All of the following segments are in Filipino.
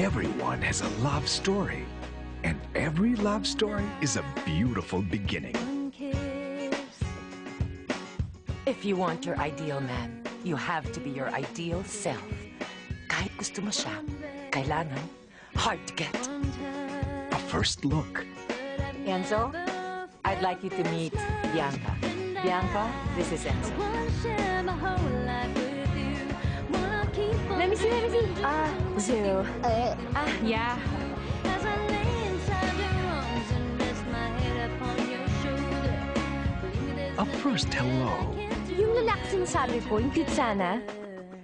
Everyone has a love story, and every love story is a beautiful beginning. If you want your ideal man, you have to be your ideal self. Kahit gusto mo siya, kailangan hard to get. A first look. Enzo, I'd like you to meet Bianca. Bianca, this is Enzo. Let me see. Zero. Yeah. A first hello. Yung lalaki sinasabi ko, yung cute sana.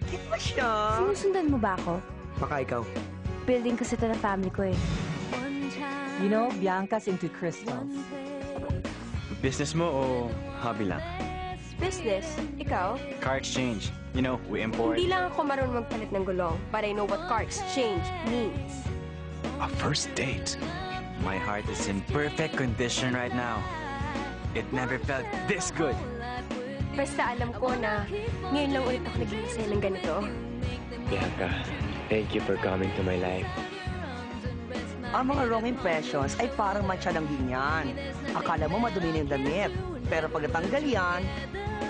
Cute ba siya? Sinusundan mo ba ako? Baka ikaw. Building kasi ito na family ko eh. You know, Bianca's into crystals. Business mo o hobby lang? Business. Ikaw? Car exchange. You know, we import. Hindi lang ako marunong magpalit ng gulong, but I know what car exchange means. A first date. My heart is in perfect condition right now. It never felt this good. Basta alam ko na ngayon lang ulit ako naging masaya ng ganito. Bianca, thank you for coming to my life. Ang mga wrong impressions ay parang matcha ng ganyan. Akala mo madumi na yung damit. Pero pag natanggal yan,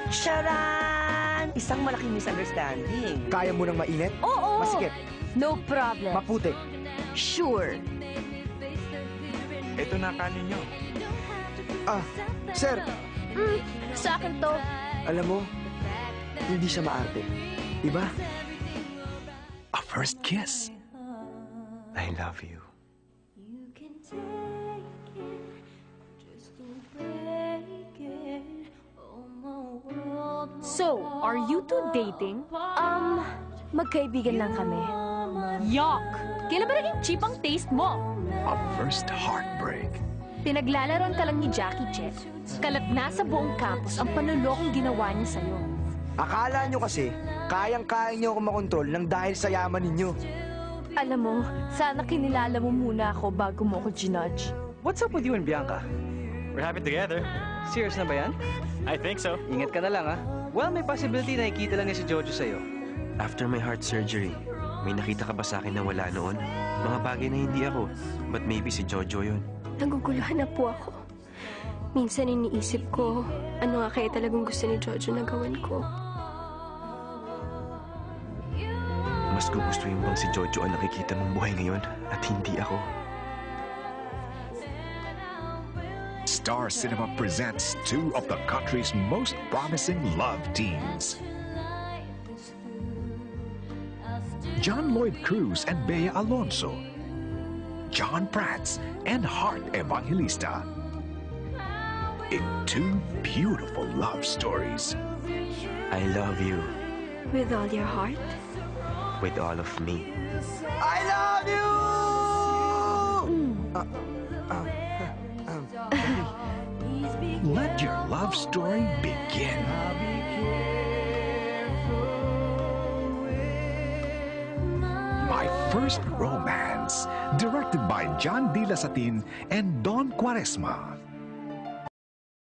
sharan! Isang malaking misunderstanding. Kaya mo nang mainit? Oo! Masikip? No problem. Maputi? Sure. Ito na kanin nyo. Sir, Sa akin to. alam mo, hindi siya maarte. Diba? A first kiss. I love you. So, are you two dating? Magkaibigan lang kami. Yuck! Kailan ba naging cheap ang taste mo? A first heartbreak. Pinaglalaroan ka lang ni Jackie Che. Kalat na sa buong campus ang panlulokong ginawa niya sa'yo. Akala nyo kasi, kayang-kaya nyo ako makontrol ng dahil sa yaman ninyo. Alam mo, sana kinilala mo muna ako bago mo ako ginudge. What's up with you and Bianca? We're happy together. Serious na ba yan? I think so. Ingat ka na lang, ha? Well, may possibility na ikita lang niya si Jojo sa'yo. After my heart surgery, may nakita ka ba sa akin na wala noon? Mga bagay na hindi ako, but maybe si Jojo yun. Naguguluhan na po ako. Minsan iniisip ko, ano nga kaya talagang gusto ni Jojo na gawin ko. Mas gugustuhin bang si Jojo ang nakikita mong buhay ngayon at hindi ako? Star Cinema presents two of the country's most promising love teams. John Lloyd Cruz and Bea Alonso. John Prats and Heart Evangelista. In two beautiful love stories. I love you With all your heart. with all of me. I love you! Let your love story begin. My First Romance, directed by John D. Lasatin and Don Quaresma.